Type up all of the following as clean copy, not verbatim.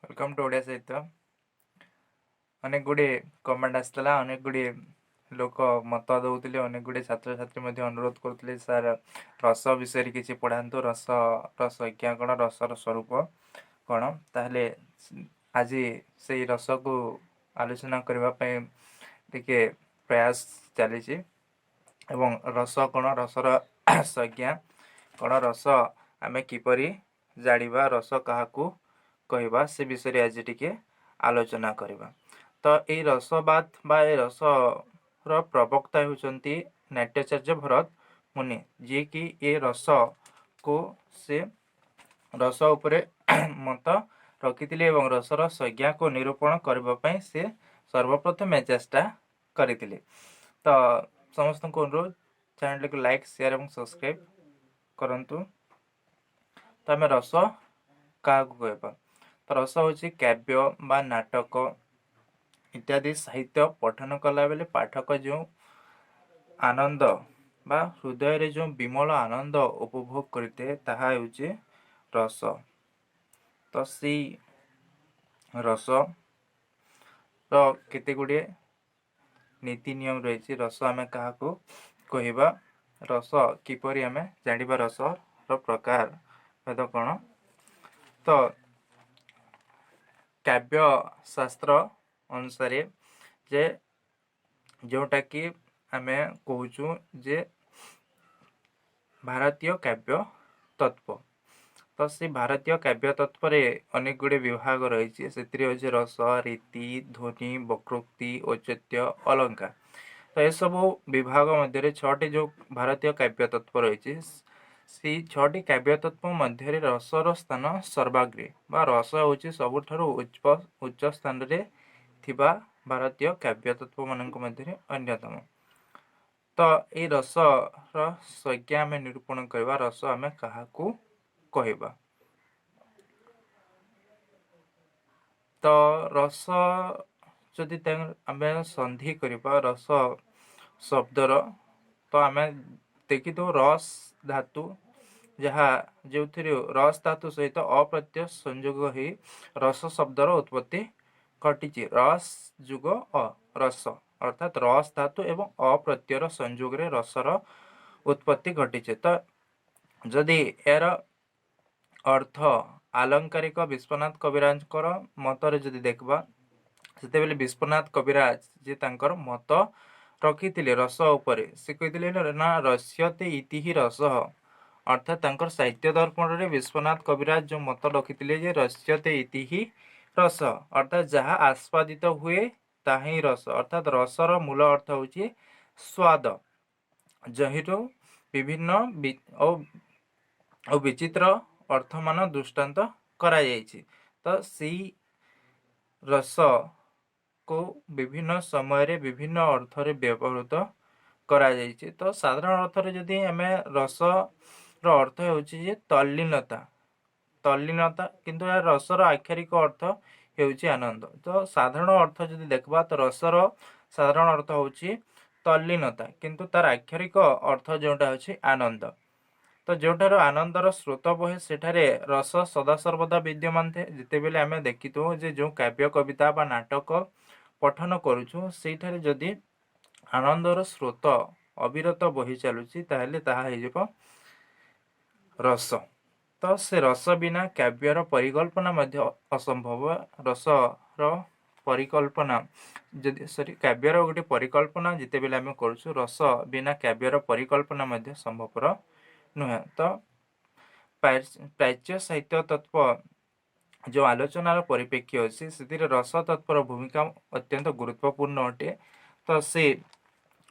Welcome to Odia साहित्य। अनेक गुड़े कमेंट आसला, अनेक गुड़े लोक मत दौले, अनेक गुड़े छात्र छात्री अनुरोध करते सार रस विषय किसी पढ़ातु, रसर संज्ञा कौन, रसर स्वरूप कौन। ताहले आज से रस को आलोचना करने टिके प्रयास चली। रस कौन, रसर संज्ञा कौन, रस आम किपरि जानिबा, रस क्या कहवा से विषय आज टिके आलोचना करवा। तो ये रसवाद बा रस प्रवक्ता होती नाट्याचार्य भरत मुनि, जी कि ये रस को से रस उपरे मत रखी रसर संज्ञा को निरूपण करने से सर्वप्रथम चेष्टा करते। तो समस्त को अनुरोध चैनल को लाइक, शेयर और सब्सक्राइब करंतु। तो आम रस क्या कहवा, तो रस हूँ काव्य बा नाटक इत्यादि साहित्य पठन कला बेले पाठक जो आनंद बा हृदय रे जो विमल आनंद उपभोग करते ताहा होचे रस। तो सी रस केते गुड़े नीति नियम रही। रस आम क्या कहवा, रस किपरि आम जानिबा, रस प्रकार भेद कौन। तो काव्य शास्त्र अनुसार जे जोटा कि आम कहूँ जे भारतीय काव्य तत्व। तो सी भारतीय काव्य तत्व अनेक गुड़े विभाग रही से रस, रीति, ध्वनि, वक्रोक्ति, औचित्य, अलंकार। तो ये सब विभाग मध्य छटी जो भारतीय काव्य तत्व रही, सी छटी काव्य तत्व मध्य रसर स्थान सर्वाग्रे बा रस हूँ सबुठारु उच्च स्थान रे थिबा भारतीय काव्य तत्व मान मध्य अन्यतम। तो ये रसर संज्ञा आम निरूपण करवा, रस आम क्या कहवा। तो रस जदि आम संधि करवा रस शब्दर, तो आम देखी दो रस धातु जहाँ जो रस धातु सहित अप्रत्यय संयोग हो रस शब्दर उत्पत्ति घटी। रस जुग अ रस अर्थात रस धातु एवं अप्रत्ययर संयोग रे रसर उत्पत्ति घटी। तो जदि यार अर्थ आलंकारिक विश्वनाथ कविराज मतरे जदि देखबा, से विश्वनाथ कविराज जे तांकर मत रखी रस उपरे, से कहते ना रस्यते इति ही रस, अर्थात तांकर साहित्य दर्पण रे विश्वनाथ कविराज जो मत रखी रस्यते इति ही रस, अर्थात जहाँ आस्वादित हुए ताहा ही रस, अर्थात रसर मूल अर्थ होची स्वाद, जहिरो विभिन्न और विचित्र अर्थ मान दृष्टांत करा जायछि। तो सी रस को विभिन्न समय रे विभिन्न अर्थ रे व्यवहृत करा जायछि। तो साधारण अर्थ रे जदि हमें रस रो अर्थ होछि जे तल्लीनता, तल्लीनता, किंतु यार रसर आक्षरिक अर्थ होछि आनंद। तो साधारण अर्थ जदि देखबा, तो रसर साधारण अर्थ होछि तल्लीनता, किंतु तार आक्षरिक अर्थ जोटा होछि आनंद। तो जोठार आनंदर स्रोत बहे सेठारे रस सदा सर्वदा विद्यमान थे। जिते बेले आम देखी जे जो काव्य कविता बा नाटक पठन करुछु सेठारे जदि आनंदर स्रोत अविरत बही चलुछि ताहेले ताहा हेजिबो रस। तो से रस बिना काव्यर परिकल्पना मध्य असंभव। रसर परिकल्पना जदि सॉरी काव्यर गोटे परिकल्पना जिते बेले आम करुछु, रस बिना काव्यर परिकल्पना मध्य संभवपर नुहे। तो प्राच्य साहित्य तत्व जो आलोचनार परिप्रेक्षी अच्छी से रस तत्वर भूमिका अत्यंत गुरुत्वपूर्ण अटे। तो से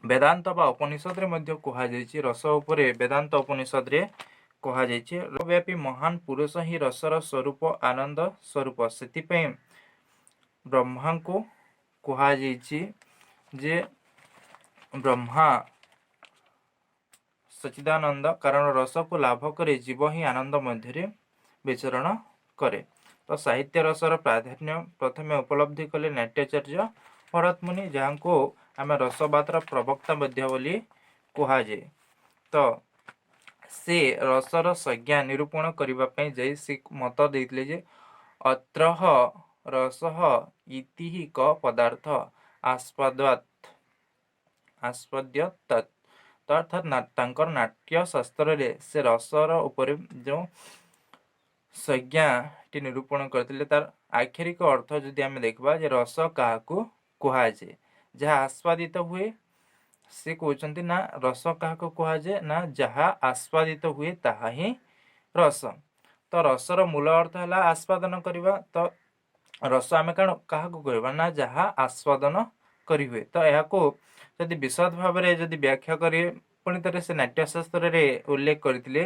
वेदांत बा उपनिषद रे मध्य कहा जायछि, रस उपरे वेदांत उपनिषद रे कहा जायछि सर्वव्यापी महान पुरुष ही रसर स्वरूप आनंद स्वरूप। सेतिपय ब्रह्मा को कहा जायछि जे ब्रह्मा सच्चिदानंद, कारण रस को लाभ करे जीव ही आनंद मध्य विचरण करे। तो साहित्य रसर प्राधान्य प्रथमे उपलब्धि कले नाट्याचार्य भरत मुनि, जहाँ को आम रसवादर प्रवक्ता मध्य बोली कहुए। तो से रसर संज्ञा निरूपण करने से मत देते जे अत्र ରସଃ ଇତି ହି କ ପଦାର୍ଥ ଆସ୍ପଦ୍ୟତ ତତ୍। ତ ଅର୍ଥାତ୍ ତାଙ୍କର ନାଟ୍ୟ ଶାସ୍ତ୍ରରେ ସେ ରସର ଉପରେ ଯେଉଁ ସଂଜ୍ଞାଟି ନିରୂପଣ କରିଥିଲେ ତାର ଆକ୍ଷରିକ ଅର୍ଥ ଯଦି ଆମେ ଦେଖିବା ଯେ ରସ କାହାକୁ କୁହାଯାଏ, ଯାହା ଆସ୍ୱାଦିତ ହୁଏ। ସେ କହୁଛନ୍ତି ନା ରସ କାହାକୁ କୁହାଯାଏ ନା ଯାହା ଆସ୍ୱାଦିତ ହୁଏ ତାହା ହିଁ ରସ। ତ ରସର ମୂଳ ଅର୍ଥ ହେଲା ଆସ୍ୱାଦନ କରିବା। ତ ରସ ଆମେ କଣ କାହାକୁ କହିବା ନା ଯାହା ଆସ୍ୱାଦନ କରିହୁଏ। ତ ଏହାକୁ ଯଦି ବିଶଦ ଭାବରେ ଯଦି ବ୍ୟାଖ୍ୟା କରିବେ ପୁଣି ଥରେ ସେ ନାଟ୍ୟଶାସ୍ତ୍ରରେ ଉଲ୍ଲେଖ କରିଥିଲେ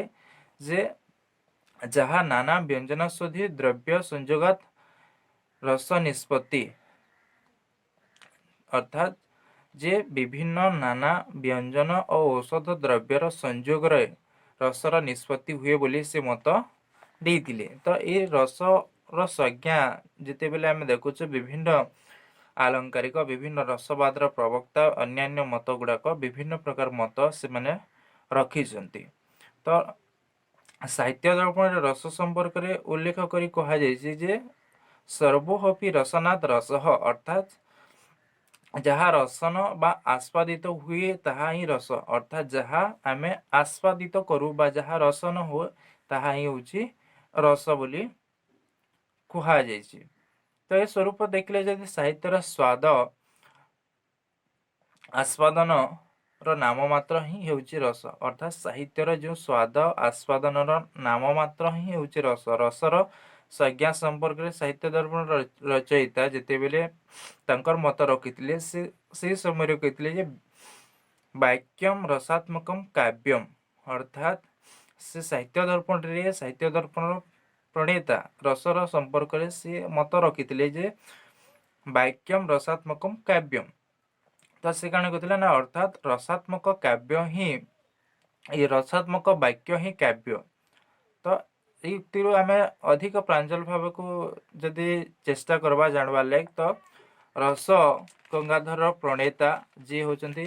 ଯେ ଯାହା ନାନା ବ୍ୟଞ୍ଜନାଶ୍ୱଧୀ ଦ୍ରବ୍ୟ ସଂଯୋଗାତ୍ ରସ ନିଷ୍ପତ୍ତି, ଅର୍ଥାତ୍ ଯେ ବିଭିନ୍ନ ନାନା ବ୍ୟଞ୍ଜନ ଓ ଔଷଧ ଦ୍ରବ୍ୟର ସଂଯୋଗରେ ରସର ନିଷ୍ପତ୍ତି ହୁଏ ବୋଲି ସେ ମତ ଦେଇଥିଲେ। ତ ଏ ରସର ସଂଜ୍ଞା ଯେତେବେଳେ ଆମେ ଦେଖୁଛୁ ବିଭିନ୍ନ ଆଲଙ୍କାରିକ ବିଭିନ୍ନ ରସବାଦର ପ୍ରବକ୍ତା ଅନ୍ୟାନ୍ୟ ମତ ଗୁଡ଼ାକ ବିଭିନ୍ନ ପ୍ରକାର ମତ ସେମାନେ ରଖିଛନ୍ତି। ତ ସାହିତ୍ୟ ଦର୍ପଣରେ ରସ ସମ୍ପର୍କରେ ଉଲ୍ଲେଖ କରି କୁହାଯାଇଛି ଯେ ସର୍ବୋପି ରସନାତ୍ ରସଃ, ଅର୍ଥାତ୍ ଯାହା ରସନ ବା ଆସ୍ୱାଦିତ ହୁଏ ତାହା ହିଁ ରସ, ଅର୍ଥାତ୍ ଯାହା ଆମେ ଆସ୍ୱାଦିତ କରୁ ବା ଯାହା ରସନ ହୁଏ ତାହା ହିଁ ହେଉଛି ରସ ବୋଲି କୁହାଯାଇଛି। ତ ଏ ସ୍ୱରୂପ ଦେଖିଲେ ଯଦି ସାହିତ୍ୟର ସ୍ୱାଦ ଆସ୍ୱାଦନର ନାମ ମାତ୍ର ହିଁ ହେଉଛି ରସ, ଅର୍ଥାତ୍ ସାହିତ୍ୟର ଯେଉଁ ସ୍ୱାଦ ଆସ୍ୱାଦନର ନାମ ମାତ୍ର ହିଁ ହେଉଛି ରସ। ରସର ସଂଜ୍ଞା ସମ୍ପର୍କରେ ସାହିତ୍ୟ ଦର୍ପଣ ରଚୟିତା ଯେତେବେଳେ ତାଙ୍କର ମତ ରଖିଥିଲେ ସେ ସେହି ସମୟରେ କହିଥିଲେ ଯେ ବାକ୍ୟମ୍ ରସାତ୍ମକମ୍ କାବ୍ୟମ୍, ଅର୍ଥାତ୍ ସେ ସାହିତ୍ୟ ଦର୍ପଣରେ ସାହିତ୍ୟ ଦର୍ପଣର ପ୍ରଣେତା ରସର ସମ୍ପର୍କରେ ସେ ମତ ରଖିଥିଲେ ଯେ ବାକ୍ୟମ୍ ରସାତ୍ମକମ୍ କାବ୍ୟମ୍। ତ ସେ କାଣା କହିଥିଲେ ନା ଅର୍ଥାତ୍ ରସାତ୍ମକ କାବ୍ୟ ହିଁ ଏ ରସାତ୍ମକ ବାକ୍ୟ ହିଁ କାବ୍ୟ। ତ ଏଇ ଉକ୍ତିରୁ ଆମେ ଅଧିକ ପ୍ରାଞ୍ଜଳ ଭାବକୁ ଯଦି ଚେଷ୍ଟା କରିବା ଜାଣିବାର ଲାଗି ତ ରସ ଗଙ୍ଗାଧରର ପ୍ରଣେତା ଯିଏ ହେଉଛନ୍ତି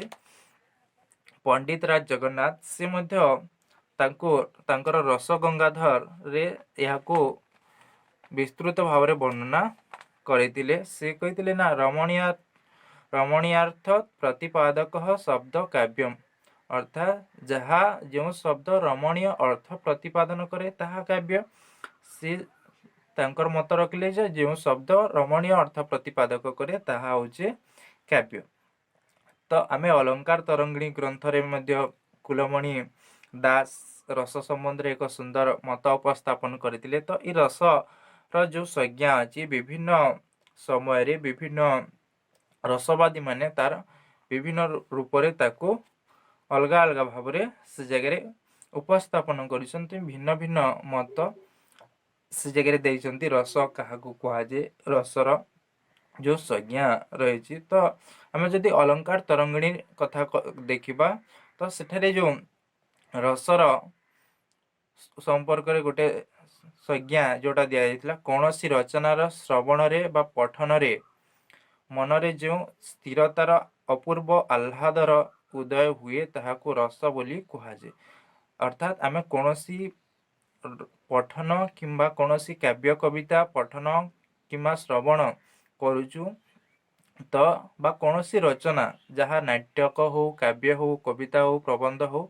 ପଣ୍ଡିତ ରାଜ ଜଗନ୍ନାଥ, ସେ ମଧ୍ୟ ତାଙ୍କର ରସ ଗଙ୍ଗାଧରରେ ଏହାକୁ ବିସ୍ତୃତ ଭାବରେ ବର୍ଣ୍ଣନା କରିଥିଲେ। ସେ କହିଥିଲେ ନା ରମଣୀୟାର୍ଥ ପ୍ରତିପାଦକ ଶବ୍ଦ କାବ୍ୟମ୍, ଅର୍ଥାତ୍ ଯାହା ଯେଉଁ ଶବ୍ଦ ରମଣୀୟ ଅର୍ଥ ପ୍ରତିପାଦନ କରେ ତାହା କାବ୍ୟ। ସେ ତାଙ୍କର ମତ ରଖିଲେ ଯେ ଯେଉଁ ଶବ୍ଦ ରମଣୀୟ ଅର୍ଥ ପ୍ରତିପାଦକ କରେ ତାହା ହେଉଛି କାବ୍ୟ। ତ ଆମେ ଅଲଙ୍କାର ତରଙ୍ଗିଣୀ ଗ୍ରନ୍ଥରେ ମଧ୍ୟ କୁଲମଣି ଦାସ ରସ ସମ୍ବନ୍ଧରେ ଏକ ସୁନ୍ଦର ମତ ଉପସ୍ଥାପନ କରିଥିଲେ। ତ ଏ ରସର ଯେଉଁ ସଂଜ୍ଞା ଅଛି ବିଭିନ୍ନ ସମୟରେ ବିଭିନ୍ନ ରସବାଦୀ ମାନେ ତାର ବିଭିନ୍ନ ରୂପରେ ତାକୁ ଅଲଗା ଅଲଗା ଭାବରେ ସେ ଜାଗାରେ ଉପସ୍ଥାପନ କରିଛନ୍ତି। ଭିନ୍ନ ଭିନ୍ନ ମତ ସେ ଜାଗାରେ ଦେଇଛନ୍ତି ରସ କାହାକୁ କୁହାଯାଏ, ରସର ଯେଉଁ ସଂଜ୍ଞା ରହିଛି। ତ ଆମେ ଯଦି ଅଲଙ୍କାର ତରଙ୍ଗିଣୀ କଥା ଦେଖିବା ତ ସେଠାରେ ଯେଉଁ ରସର ସମ୍ପର୍କରେ ଗୋଟେ ସଂଜ୍ଞା ଯୋଉଟା ଦିଆଯାଇଥିଲା, କୌଣସି ରଚନାର ଶ୍ରବଣରେ ବା ପଠନରେ ମନରେ ଯେଉଁ ସ୍ଥିରତାର ଅପୂର୍ବ ଆହ୍ଲାଦର ଉଦୟ ହୁଏ ତାହାକୁ ରସ ବୋଲି କୁହାଯାଏ। ଅର୍ଥାତ୍ ଆମେ କୌଣସି ପଠନ କିମ୍ବା କୌଣସି କାବ୍ୟ କବିତା ପଠନ କିମ୍ବା ଶ୍ରବଣ କରୁଛୁ ତ ବା କୌଣସି ରଚନା ଯାହା ନାଟକ ହଉ କାବ୍ୟ ହଉ କବିତା ହଉ ପ୍ରବନ୍ଧ ହଉ,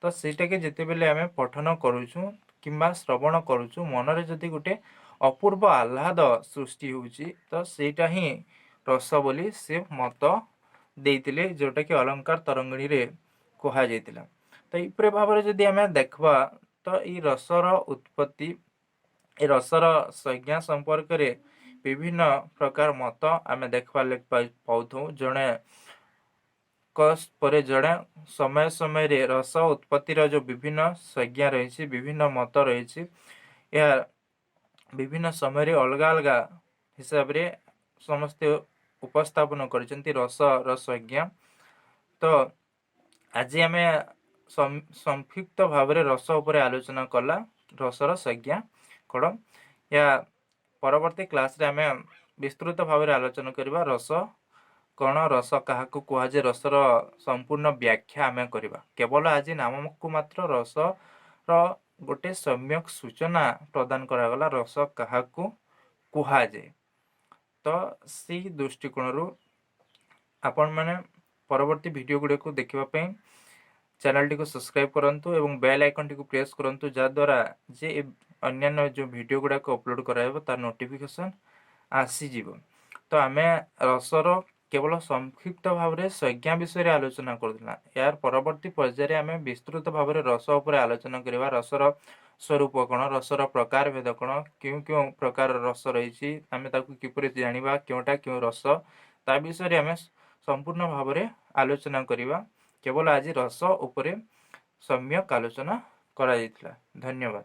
ତ ସେଇଟାକେ ଯେତେବେଳେ ଆମେ ପଠନ କରୁଛୁ କିମ୍ବା ଶ୍ରବଣ କରୁଛୁ ମନରେ ଯଦି ଗୋଟେ ଅପୂର୍ବ ଆହ୍ଲାଦ ସୃଷ୍ଟି ହେଉଛି ତ ସେଇଟା ହିଁ ରସ ବୋଲି ସେ ମତ ଦେଇଥିଲେ, ଯୋଉଟାକି ଅଲଙ୍କାର ତରଙ୍ଗିଣୀରେ କୁହାଯାଇଥିଲା। ତ ଏହିପରି ଭାବରେ ଯଦି ଆମେ ଦେଖିବା ତ ଏଇ ରସର ଉତ୍ପତ୍ତି ଏ ରସର ସଂଜ୍ଞା ସମ୍ପର୍କରେ ବିଭିନ୍ନ ପ୍ରକାର ମତ ଆମେ ଦେଖିବାର ଲାଗି ପାଉଥାଉ। ଜଣେ ପରେ ଜଣେ ସମୟ ସମୟରେ ରସ ଉତ୍ପତ୍ତିର ଯେଉଁ ବିଭିନ୍ନ ସଂଜ୍ଞା ରହିଛି ବିଭିନ୍ନ ମତ ରହିଛି, ଏହା ବିଭିନ୍ନ ସମୟରେ ଅଲଗା ଅଲଗା ହିସାବରେ ସମସ୍ତେ ଉପସ୍ଥାପନ କରିଛନ୍ତି ରସର ସଂଜ୍ଞା। ତ ଆଜି ଆମେ ସଂକ୍ଷିପ୍ତ ଭାବରେ ରସ ଉପରେ ଆଲୋଚନା କଲା ରସର ସଂଜ୍ଞା କଣ। ଏହା ପରବର୍ତ୍ତୀ କ୍ଲାସରେ ଆମେ ବିସ୍ତୃତ ଭାବରେ ଆଲୋଚନା କରିବା ରସ କଣ, ରସ କାହାକୁ କୁହାଯାଏ, ରସର ସମ୍ପୂର୍ଣ୍ଣ ବ୍ୟାଖ୍ୟା ଆମେ କରିବା। କେବଳ ଆଜି ନାମକୁ ମାତ୍ର ରସର ଗୋଟେ ସମ୍ୟକ ସୂଚନା ପ୍ରଦାନ କରାଗଲା ରସ କାହାକୁ କୁହାଯାଏ। तो से दृष्टिकोण आपण मैंने परवर्ती वीडियो गुड़े को देखापी चैनल टी को सब्सक्राइब करंतु एवं बेल आइकन टी को प्रेस करंतु जहाद्वारा जे अन्य जो वीडियो गुड़ा को अपलोड कराइब तार नोटिफिकेशन आसीଯିव। तो आम रसर केवल संक्षिप्त भाव में संज्ञा विषय आलोचना करूला। यार परवर्ती पर्यायर आम विस्तृत भाव में रस उपर आलोचना करवा। रसर स्वरूप कौन, रसर प्रकार भेद कौन, क्यों क्यों प्रकार रस रही आम किपर जाना क्योंटा क्यों रस ता विषय आम संपूर्ण भाव में आलोचना करवा। केवल आज रस उपरे सम्यक आलोचना करा। धन्यवाद।